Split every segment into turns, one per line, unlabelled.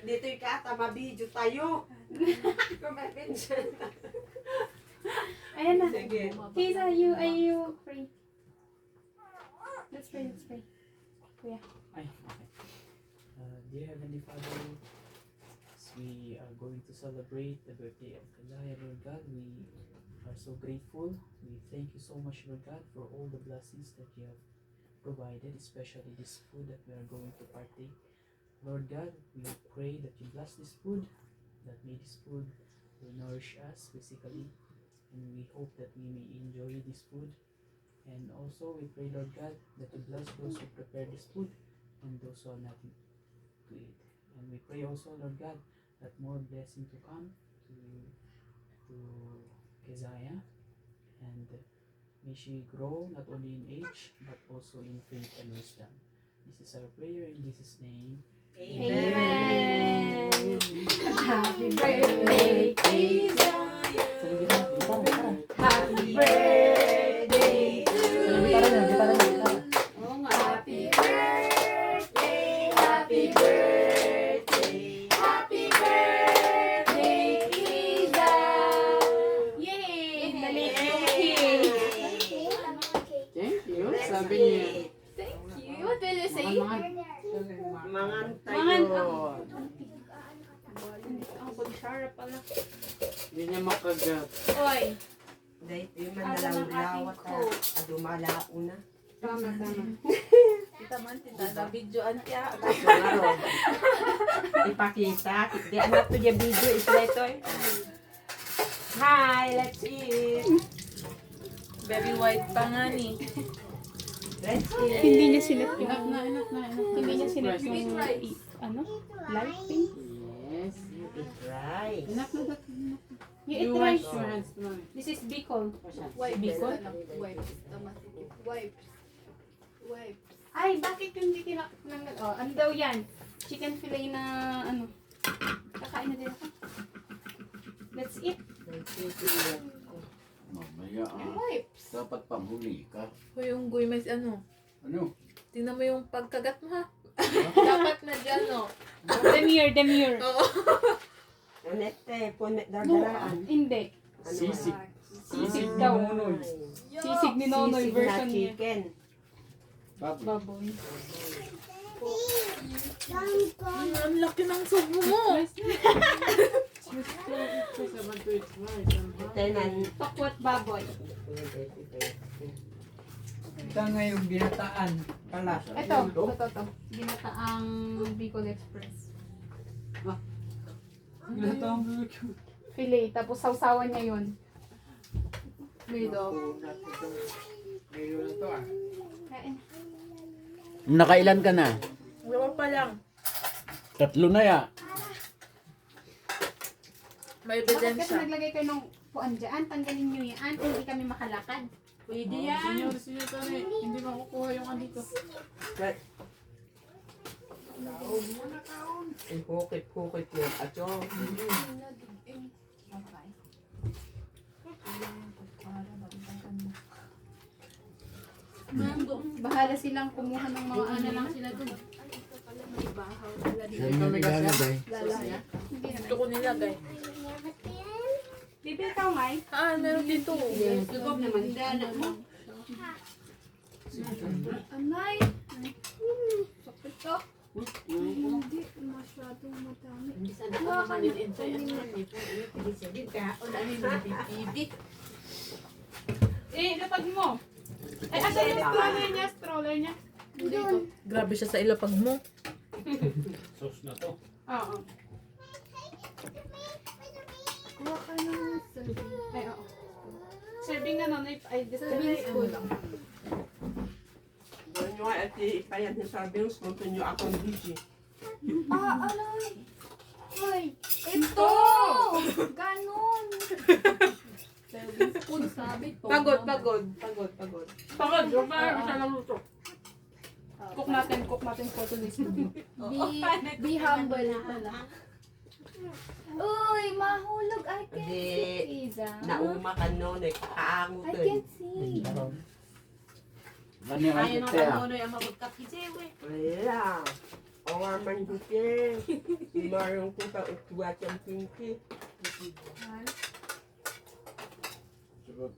Dito yung kata, mabidyo tayo. Kumapinsan.
Ayan na.
Sige.
Please, are you free? Let's pray. Kuya.
Ay, okay. Dear Heavenly Father, as we are going to celebrate the birthday of Kalaya, Lord God, we are so grateful. We thank you so much, Lord God, for all the blessings that you have provided, especially this food that we are going to partake. Lord God, we pray that you bless this food, that may this food will nourish us physically, and we hope that we may enjoy this food. And also, we pray, Lord God, that you bless those who prepare this food and those who are not to eat. And we pray also, Lord God, that more blessing to come to Keziah, and may she grow not only in age but also in faith and wisdom. This is our prayer in Jesus' name.
Amen. Happy birthday, Jesus. Happy birthday to you. Happy birthday, happy birthday, happy birthday, Jesus. Yay! Dali yung cake.
Thank you. Sabi niya.
Thank you. What will you say?
Mangan
Mangan.
tayo.
Ang pag-shara pala.
Hindi niya makagat.
Oy.
Dahil yung
Asa ng ating
mandalaw-lawat na.
cook.
Adumalao na.
Tama.
Kita man, tinada videoan kaya.
Ipakita. Di anak to yung video. Isla ito eh. Hi, let's eat.
Very white pa nga ni.
Let's eat.
Hindi niya sinip yung
Enough na.
Hindi niya sinip yung light pink.
Yes.
You eat rice.
Enough na.
You eat
You
rice.
wash your hands now.
This is bacon.
Wipes.
Bacon?
Wipes. Wipes. Wipes.
Ay, bakit yung hindi tinanggal? Oh, ano daw yan? Chicken fillet na ano. Kakain na din ako. Let's eat.
Let's eat.
Mamaya
Wipes.
dapat pamuli ka.
Hoy, yung guy may ano.
Ano?
Tingnan mo yung pagkagat mo ha. Dapat na dyan no.
Demure.
Oo.
Unete, punet dardaraan.
Hindi.
Sisig.
Sisig daw. Sisig ni Nonoy
Sisig na
version niya.
chicken.
Baboy.
Ang laki ng subo mo.
Tenan.
Tokwat baboy.
Ito nga yung binataan pala.
Ito. Ginataang Bicol Express.
Ginataang
Fillet. Tapos sausawan niya yun. Made of.
Meron na to ah.
Kain.
Nakailan ka na?
Wala pa lang.
3 na ya.
May
Bakit kasi
ebidensya.
naglagay kayo ng puan dyan? Tanggalin nyo yan. Hindi kami makalakad.
Pwede yan.
Senior tani. Hindi makukuha yung andito.
Hukit mo. Acho.
Bahala silang kumuha ng mga ano lang sila dun.
Siya yung naglalagay.
Hindi naman.
Gusto ko nilagay.
Bibi ikaw, May?
Ah, meron dito.
Lugog naman. Amay! Sakit ka? Hindi masyadong madami. Huwag ka na. Lapag mo. Ay, asan yung stroller niya? Dito.
Grabe siya sa ilapag mo.
Sauce na to.
Oo. Kuha ka ng serving. Ay, oo. Serving na nun, ay serving spoon.
Doon nyo nga at ipayan niya sabi yung spontan nyo akong busy.
Alay! Ay, ito! Ganon! Serving spoon, sabi to.
Pagod.
Pagod, yung parang siya naluto. Cook natin for today's video.
Be humble pala.
Uy, mahulog. I can't
Hindi.
see, Iza.
Nauma ka no, nagkakaango
I
to.
can't see.
Ano yung
Ayaw
ang
ng
kaya?
kamunoy ang mabagkat si Jewe.
Wala. O nga man buti. Marong ko ka utuwa siyang pinky.
Sebab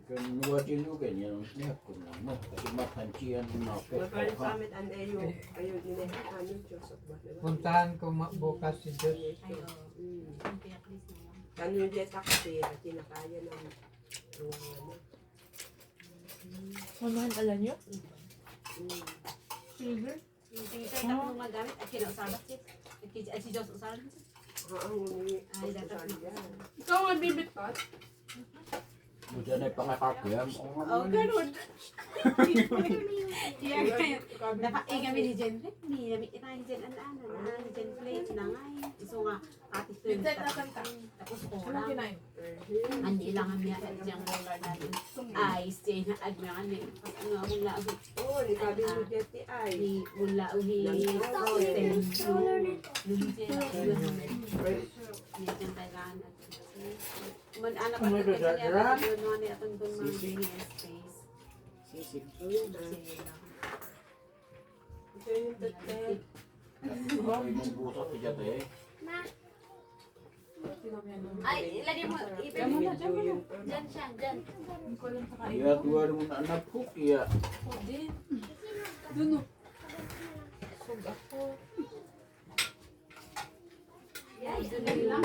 kan wajib juga ni yang ni aku nama kasi makancian mo ako.
Magaling sa amin ang ayo. Ayo din eh. Ano Diyos at ba?
Puntahan ko bukas si Diyos.
Ay, oo. Hindi, at least na lang.
Kano yung dieta kasi at kinakaya ng ano.
Mamahan pala niyo?
Silver?
Hindi tayo tapos magamit. At kinausabat siya. At si Diyos usabat siya.
Oo, nguni.
Ay, dapat
Ikaw ang bibit pa?
Muda na pangakakya mo.
Oh, ganun. Iya, kaya. Dapat kami ni Jen. Hindi namin itahin ni Jen. Ano, ni Jen plate na nga eh. So nga, katis ko yung tapos orang. Andi lang ang niya at siyang ice. Siya na agmangan eh. Ano, mula uhi.
Oo, ni sabi mo dieta ay.
Ni mula uhi. Hotel. Nung siya. Niya siyang kailangan. Man anak ko kasi niya yun mga ni atong kung mga space.
Sisig.
Ito yung tete.
Ay, mong busok ti jate.
Ay, ilagay mo. Ipin mo na dyan. Dyan siya, dyan.
Ya tuwa mo na anak ko kaya.
Duno.
Sug ako. Yan, ito na lang.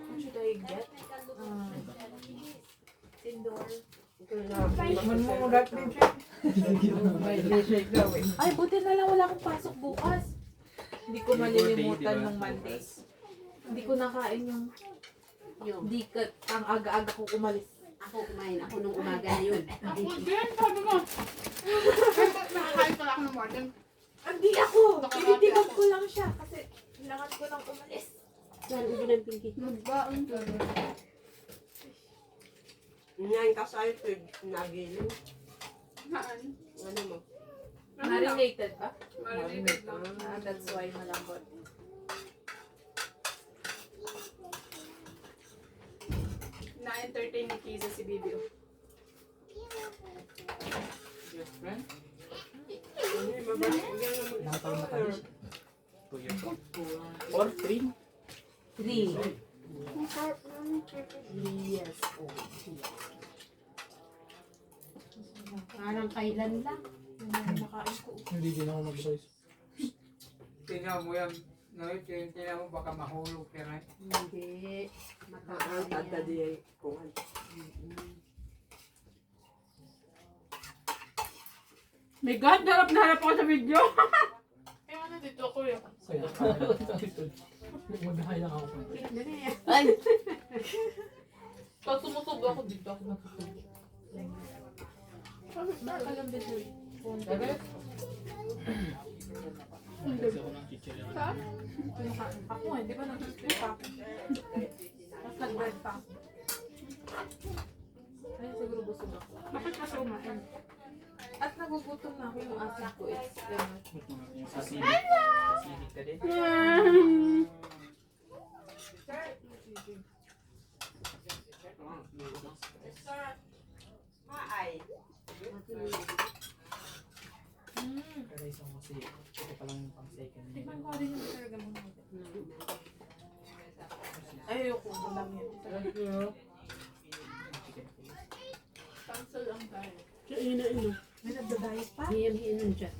What should I get? Tindor.
Man mo ulat din siya. May shake daw eh.
Ay, buti na lang wala akong pasok bukas. Hindi ko malilimutan ng Mondays. Hindi ko nakain yung
Yung,
ang aga-aga ko umalis.
ako kumain. Ako nung umaga na yun.
Diyan, sabi mo. Nakakain pala ako ng morning.
Hindi ako! Tinitigod ko lang siya kasi kailangan ko lang umalis.
Yan, ubi ng pinky.
Nagbaon ka.
Ngayon kasal ito nagiling.
Haan?
Ano mo?
Na-related ba?
Maliliit lang.
That's why malambot.
Na-entertain ni Kiza si Bibi.
Best friend?
Nakataon na kami.
2 years old.
Or 3.
3. 3 years old. Parang kailan lang.
Yung nakain ko.
Hindi din ako mag-voice. Tingnan mo yan. Tingnan mo baka mahulog ka na.
Hindi.
Ang
Matagal
tata
yan.
di ay kung ano.
My God, harap na harap ako sa video. Eh, ano dito ako yun?
Saya. Maghahay lang ako.
Ay!
Pag tumusog ako dito, ako natutog. Alam din yun.
Saan?
Ako nga, di ba nag-sleep ako? Tapos nag-bread pa ako. Ayun, siguro busog ako.
Bakit ka sa umain?
At nagugutom na ako yung acid ko. It's gano'n.
Yung sasibig. Sasibig ka din.
Ay.
Kada isang kasi ito pa lang yung pang second.
Tikman ko rin yung talaga mo natin. Ayoko, ito lang yun.
Chicken face.
Cancel ang tayo.
May nagdadayet pa?
Hiyam-hiyam siya.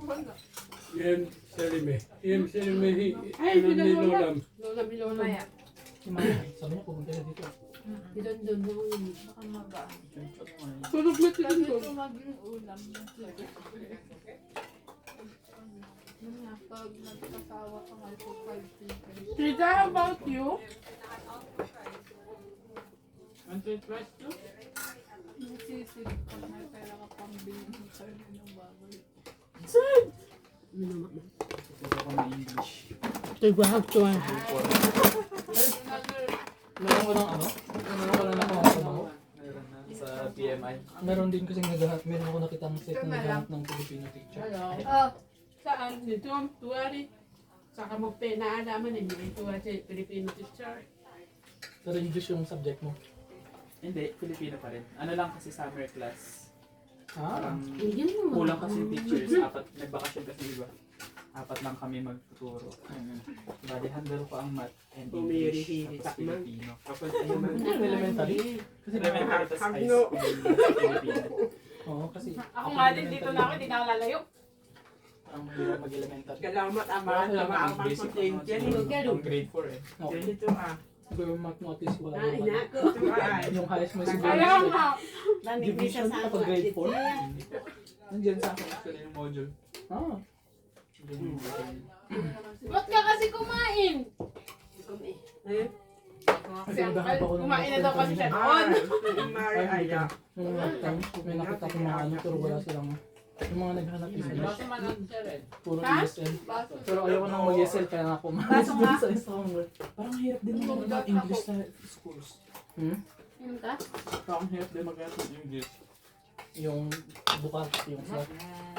Yan, Selime. Yan, Selime.
Ay,
Nilolam.
Lola.
Maya.
Si Maya, sabi niya pumunta na dito.
Doon na yun.
Baka magaan.
Tulog na sila
Sabi
doon.
ko maging ulam. Yun nga, pag nagkasawa ka nga ito, 5
Tita, how about you?
Anti-stress to?
Nasisig pag may pera ka pang bilhin ng sarili ng baboy.
Ito ako na English.
Meron ko ng ano? Meron ko lang ako trabaho.
Meron na sa PMI.
Meron din kasing naghahat. Meron ako nakita ng set na naghahat ng Filipino picture.
Oh, saan? Dito, tuwari. Saka mo pinaalaman eh, may tuwa sa Filipino teacher.
Pero English yung subject mo.
Hindi, Filipino pa rin. Ano lang kasi summer class.
Ah.
Parang
Yun mo.
kulang kasi yung teachers. Nagbakasyon kasi iba. 4 lang kami magtuturo. Bali, handle ko ang math and English, tapos Filipino.
Kapag ayun man.
Elementary? Kasi elementary tapos high
Hagno.
school sa Filipino. Oo, kasi
Ako nga din dito na ako, hindi na ako lalayo.
ang mahirap mag-elementary.
Salamat ama.
Kailangan
Tumaang
ang basic
pang-potensya ni.
ang grade 4 eh.
Okay.
Ganito ah.
Siguro yung math mo at least wala
Ah,
naman.
inako.
Ito ay.
Yung highest mo siguro.
Kaya
is
nga.
division kapag grade 4.
Nandiyan sa akin actually yung module.
Ah.
Nandiyan yung module.
Ba't ka kasi kumain?
Eh,
Si Uncle, kumain na daw kasi siya
Ah,
noon.
Mari Aya.
Nung last time, may nakita ko mga ano, pero wala silang, yung mga naghanap is English. Puro
Ha?
ESL. Pero ayoko nang mag-ESL, kaya nga pumalas dun sa isang word.
Parang hirap din mag English sa schools.
Yun ka?
Parang hirap din mag English.
Yung bukas, yung flat.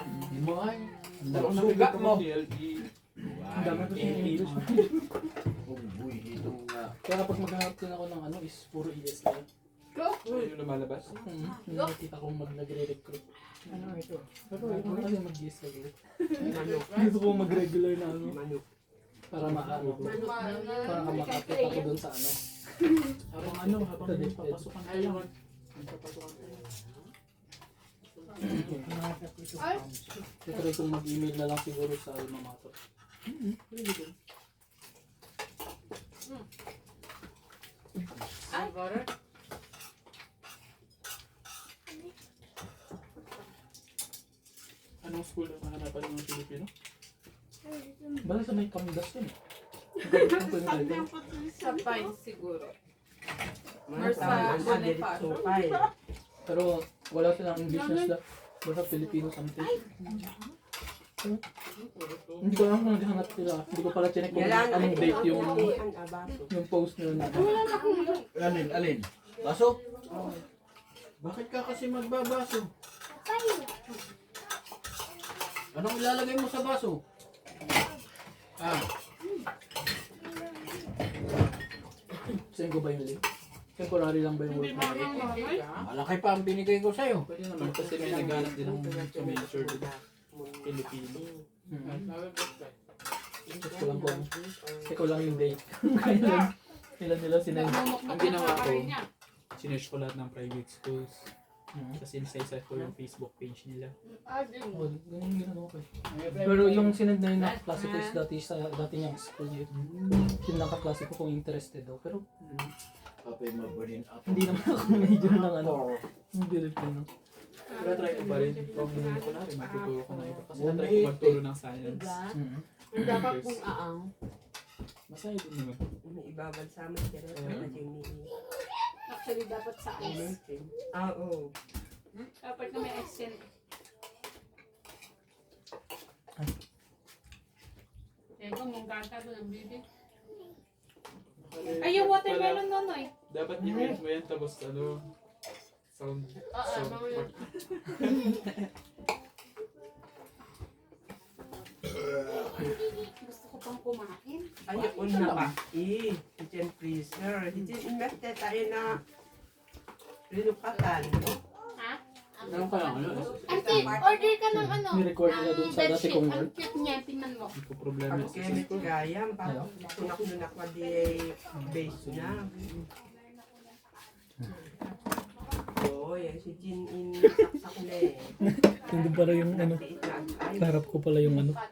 Hindi mo ay.
Pero
Ang
suga
nakikita
mo.
mo DLE.
Ang dami ko sa English.
Uy, ito nga.
Kaya kapag maghanap din ako ng ano, is puro ESL.
Ayun yung lumalabas.
Yung nakita ko nagre-recruit.
Ano ito?
Pero ayoko na kasi mag-ESL.
Manok.
Gusto ko mag-regular na ano.
Manok.
Para maano. Para makakita ako dun sa ano.
Habang papasukan ka lang. Papasukan ka lang.
Try kong mag-email na lang siguro sa alma mater. Pwede din.
Anong school ang mahanapan ng mga Pilipino?
Bala sa may kamdas yun.
Sa Pines siguro.
Or
sa
Bonifacio. Sopay.
Pero wala silang English na sila. Basta Filipino something. Hindi ko alam kung naghanap sila. Hindi ko pala chinek kung anong date yung post nila.
Alin? Baso? Bakit ka kasi magbabaso? Anong ilalagay mo sa baso? Ah,
Saan ko ba yung link? Temporary lang ba yung work na?
malaki pa ang binigay ko sa'yo.
Pwede naman kasi may naghanap din ng major din. Pilipino.
Check ko lang kung check ko lang yung date. Kailan nila sinend.
Ang ginawa ko, sinearch ko lahat ng private schools. Kasi isa-isa ko yung Facebook page nila.
Oh, ganun yung ginagawa ko eh. Pero yung sinend na yun na klase ko is dati niyang school yun. Yung nakaklase ko kung interested daw. Pero
Papay mabalin up.
hindi naman ako major ng ano. Yung Filipino.
Pero try ko pa rin. Kung hindi ko na rin, matuturo ko na iba. Kasi try ko magturo ng science.
dapat kung aang.
Masaya din naman.
Ibabal sa amin. Pero
Actually, dapat sa ice.
oo.
Dapat na may accent. Ego, mong gata doon ang bibi. Ay, yung watermelon nun, oy.
Dapat i-mute mo yan tapos ano, sound. Sound.
Gusto ko pang kumain.
Ayun na ba? Kitchen freezer. Kitchen investe tayo na linukatan.
Ha?
Meron ka lang ano?
Auntie, order ka ng ano?
Ni-record nila dun sa dati kong
Ang
work.
cute niya, tingnan mo.
Hindi ko problema
Ang
sa
kemit
system.
gaya. Tunak-nunak pa di base na. Oo, yan si Jin in saksak na eh.
Hindi pala yung ano.
Tiit na ay.
Harap ko pala yung ano.
Ito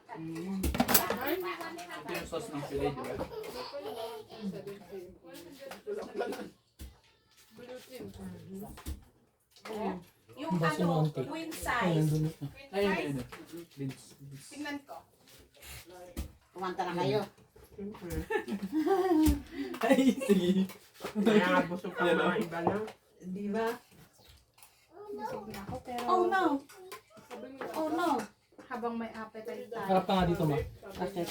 yung sauce ng filet, di ba?
Yung
Baso
ano,
na ante.
queen
Ayun,
size.
dun.
Ayun, ayun. Beans.
Tingnan ko.
Kumanta na kayo.
Siyempre.
Ay, sige.
Kaya nga busog pa mga iba na. Di ba?
Busog na ako, pero...
Oh no! Oh no!
Habang may appetite tayo.
Harap ka nga dito, ma.
Okay.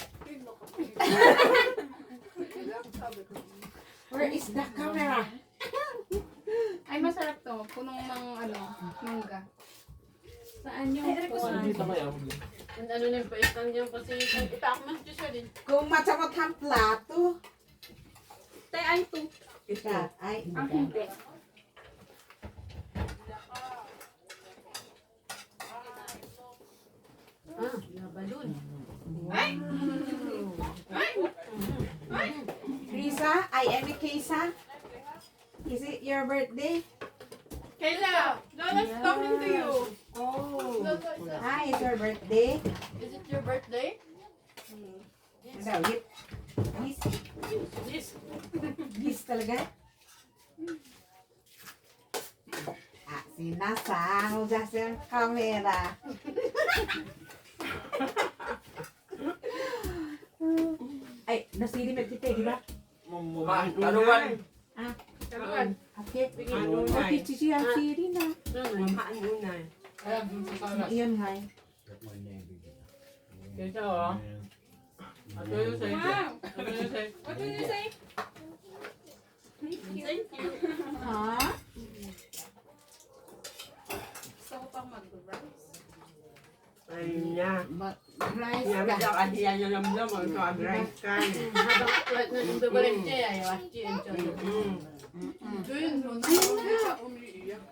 Where is the camera?
Ay, masarap to. Punong ng ano, mangga. Saan yung
Hindi pa kaya ako din.
Ano na yung paisang niyan kasi itakmas niyo siya din.
Kung macamot ang plato.
Tay, ay to.
Ika, ay,
Ang hindi.
yung balloon.
Ay!
Risa, I am Kesa. Is it your birthday?
Kayla, Lola's talking to you.
Oh.
Lola, is
Hi, it's your birthday.
it your birthday?
Ano daw, hip? Gis? Gis talaga? Sinasahod sa camera. Ay, nasilimit kita, di ba?
Taruan.
Taruan.
Okay.
Ano na
Okay, siya siri na.
Ano na.
Iyon nga.
Kaya oh. Ano yung sa'yo?
Wow!
Ano yung sa'yo?
What did you say? Thank you.
Ha?
Gusto ko pang mag-rice.
Ayun niya.
Rice
Sabi
ka.
daw kasi yan yung lamdam. Ito ang rice ka.
Habang tulad na yung babalang siya, ay wachi and
Doon mo na. Siya umiiyak.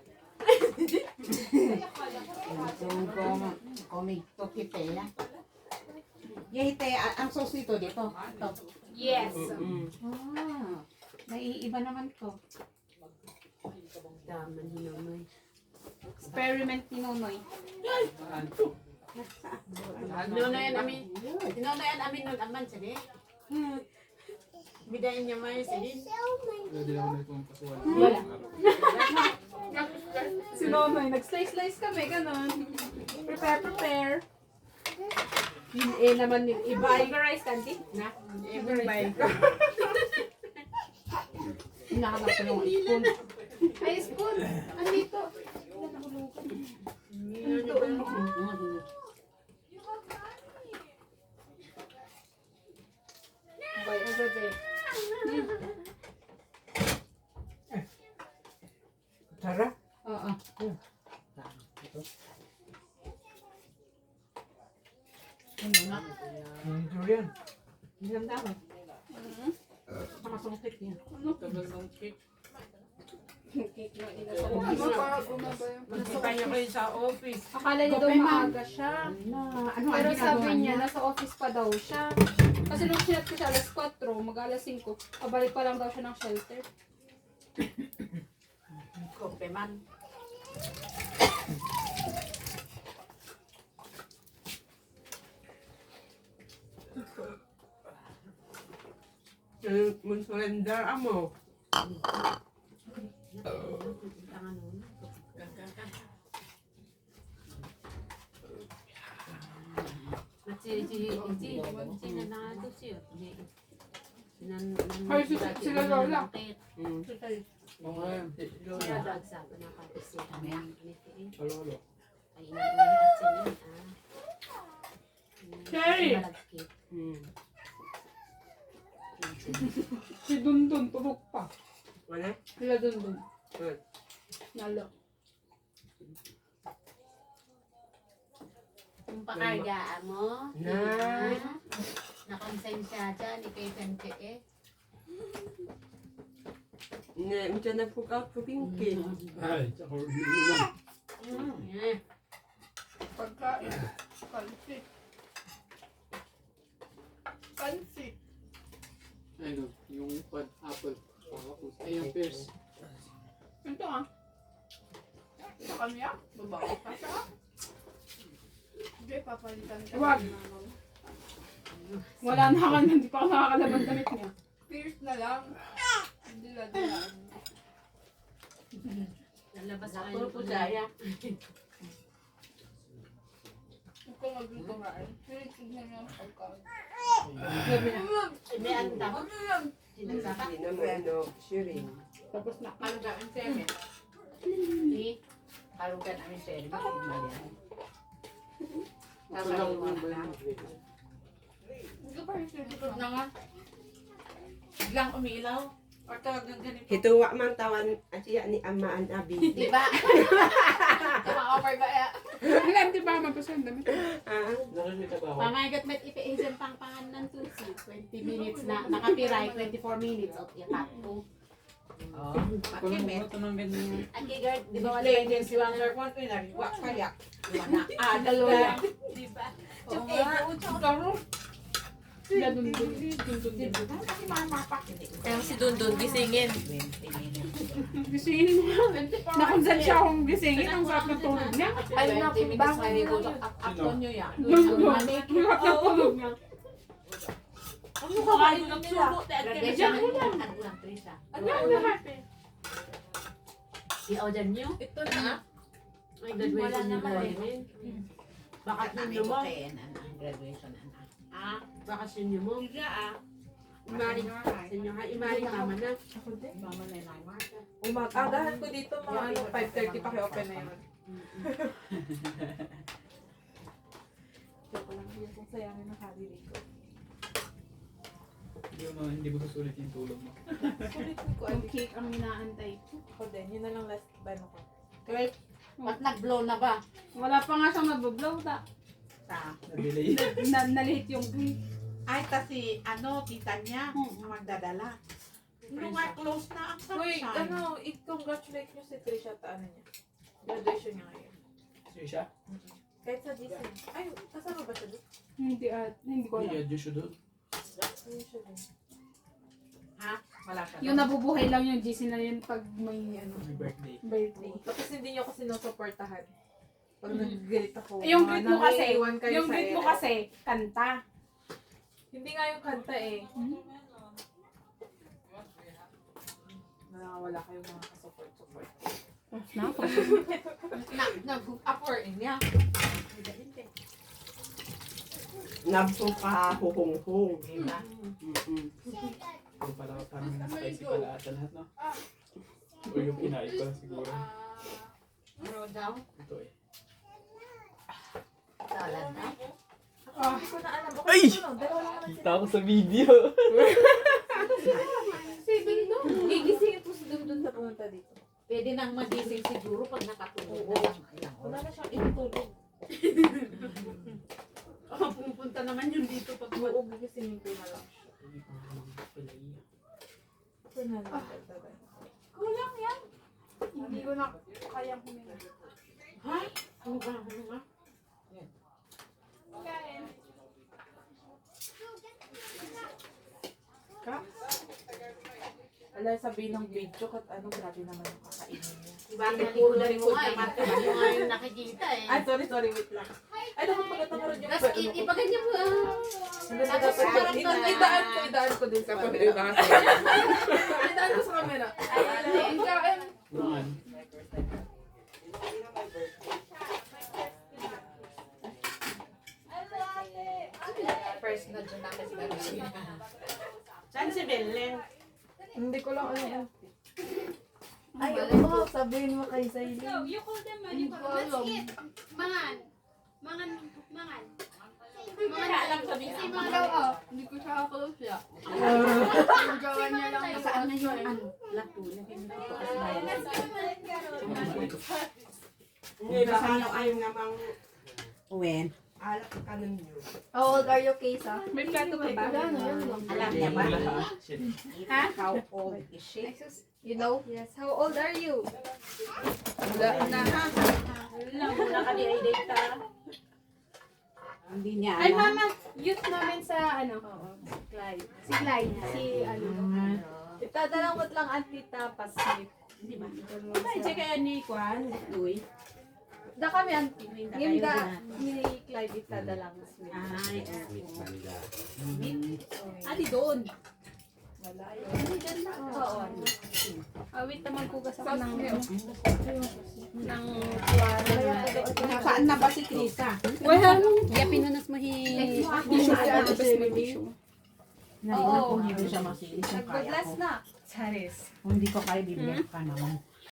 Komik to kipela. Yahite, ang sauce nito dito. Ito.
Yes.
Ah, naiiba naman to.
Daman hinonoy.
Experiment ni Nonoy.
Tinonoyan amin nun aman sabi. Bidayin niya may sabi.
Si Nonoy, nag-slice-slice kami, ganon. Prepare.
Naman iba ay
Rice, Kanti?
na. Ibay ko. Hinahanap ko ng spoon.
Ay, spoon. Andito. Bay, ano ba?
Tara. Oo.
Durian.
Isang dapat. Sama sungkit niya.
Ano para bumaba yung...
Magpapanya kayo sa office.
Akala niya daw maaga siya.
Ano
Pero
ang
sabi
ginagawa
niya, nasa office pa daw siya. Kasi nung sinat ko siya alas 4, mag-alas 5, pabalik pa lang daw siya ng shelter.
Kope man.
Mag-surrender amo.
Ay, sila Lola.
Okay. Halo.
Cherry! Si Dundun, tubok pa.
Ano?
Sila Dundun.
Good.
Nalo.
Kung pakargaan mo,
Nice.
nakonsensya dyan, ikay tante eh.
Ne, dyan na po ka po pinky.
Ay, tsaka
Pagkain. Pansi. Pansi.
Ayun, yung apple. Ay, yung pears.
Ito ah. Sa kanya? Babae pa siya. Hindi, papalitan ka. Wag. Wala na ka na, hindi pa ako nakakalaban damit niya. Pierce na lang. Dila-dila.
Lalabas ako po saya.
Huwag ka magluto nga eh. Tignan niya ang pagkain.
May anda. Sinasaka.
Hindi naman ano, sharing.
Tapos na.
Kalugan ang sere. Kalugan ang sere. Sasaluhan na lang.
Hindi ka pa rin sinusunod
Na nga. Biglang umilaw. Or talagang ganito.
Hituwa man tawan at siya ni Ama an Abi.
Diba? Diba-offer ba ya?
Alam, di ba? Magpasang damit.
Nakikita ba ako?
Pamagat met ipiisan pang pangan ng susi. 20 minutes na. Nakapiray, 24 minutes. O, yakat ko.
Kung ito nang ganyan.
Agigard, di ba wala
Play
yung
din si Wonder Phone. Pinariwa kaya.
Wala.
Ah, dalawa.
Diba? yung ego.
Ganun din.
Kasi mamapak.
Kaya si Dundun gisingin.
Gisingin mo yan. Nakunsan siya akong gisingin. Ang sarap ng tulog niya.
Ay, nakubangon
Sino?
Hirap ng tulog niya.
Ano ka ba yung nagsubo? Graduation mo lang.
Ano ang lahat eh?
Si Ojan nyo?
Ito na.
Ay, graduation nyo
naman eh.
namin. Bakasyon nyo mo? Ah, bakasyon nyo mo? Imari, senyo ha, imari mama na.
Umagahan ko dito mga 5:30 pa kayo open na yun. Joke lang yun kung sayangin ang holiday ko.
Hindi mo susulit yung tulog mo.
Sulit ko.
Yung cake ang inaantay.
Ako din. Yun na lang last time ako.
Wait, ba't nag-blow na ba?
Wala pa nga siyang nabublow.
Na-delay.
Nalate yung cake.
Ay, kasi tita niya, magdadala. Nung nga close na ang
Uy,
sunshine.
i-congratulate nyo si Trisha at ano niya. Graduation niya ngayon.
Sino siya?
Kahit sa GC. Ay, kasama ba siya doon?
Hindi ko alam.
Hindi, adyo siya doon.
Ayun siya doon.
Wala siya.
Yung nabubuhay lang yung GC na yun pag may
May birthday.
birthday.
Tapos hindi niyo ako sinusuportahan. Pag nag-greet ako.
Yung
mga
greet mo kasi,
nangiiwan kayo
yung
sa
greet mo
ere.
kasi, kanta.
Hindi nga yung kanta eh. Nakawala kayong mga kasupport-support.
Nag-hook-up niya.
Nabsuka huhong-hong.
Diba?
Pero pala, parang spicy pala ata lahat, no? O yung kinain ko lang siguro.
Ano daw?
Ito eh.
Salad na?
Hindi ko na alam. Baka
Ay!
ano, dalawa lang naman
Kita ko sa video.
Gigisingin po si Dundun na pumunta dito.
Pwede nang magising siguro pag nakatulog na lang ilang
Wala
oras.
na siyang itutulog.
Pupunta naman yun dito pag
Oo, gigisingin ko na lang siya. Ito na lang. dagdagan.
Kulang yan. Hindi ko na kayang huminga.
Ha? Ano ba? Ano ba?
Wala sabihin ng video kat ano, grabe naman yung kakainin niya.
Bakit puro likod naman? Ano nga yung nakikita eh.
Ay, sorry, wait lang. Ay, dapat pagkatangarod yung
Tapos ipaganyan mo.
Maganda
Tapos
dapat
parang
yun.
ganun.
Idaan ko din sa camera. Idaan ko sa camera. Ay, kain.
Naman.
First na dyan natin si Gabi.
Saan si Belen?
Hindi ko lang alam.
Ay,
oo, sabihin mo kay Zayli.
You call them man. You call them. Let's eat. Mangan. Mangan. Alam sabihin. Si Mangan daw, oh. Hindi ko siya ako siya. Yung gawa niya lang.
Saan na yung ano? Lato. Hindi ko kasi
Hindi ba kayo ayaw nga mang uwen? Alak ka kanan nyo.
How old are you, Kaysa? May plato pa ba?
alam niya ba?
Ha?
How old is she?
You know? Yes. How old are you?
Wala na.
Wala ka di-data.
Hindi niya
Ay,
alam.
mama. Youth namin sa ano?
Clyde.
Si Clyde. Si ano?
Itadalangkot lang ang tita pasip.
Di ba?
Ay, siya kaya ni Kwan, Uy.
Da kami auntie.
Hindi
Yung
kayo
da ni Clyde itadalang sweet.
Ay,
Adi doon.
Wala yun.
Oo. Awit naman ko kasi
Sauce
ng
niyo.
ng
Saan na ba si Krisa?
Well, ya pinunas mo
Narinig ko hindi ko siya masilis.
Nag-bless na.
Kung hindi ko kayo bibigyan ka naman.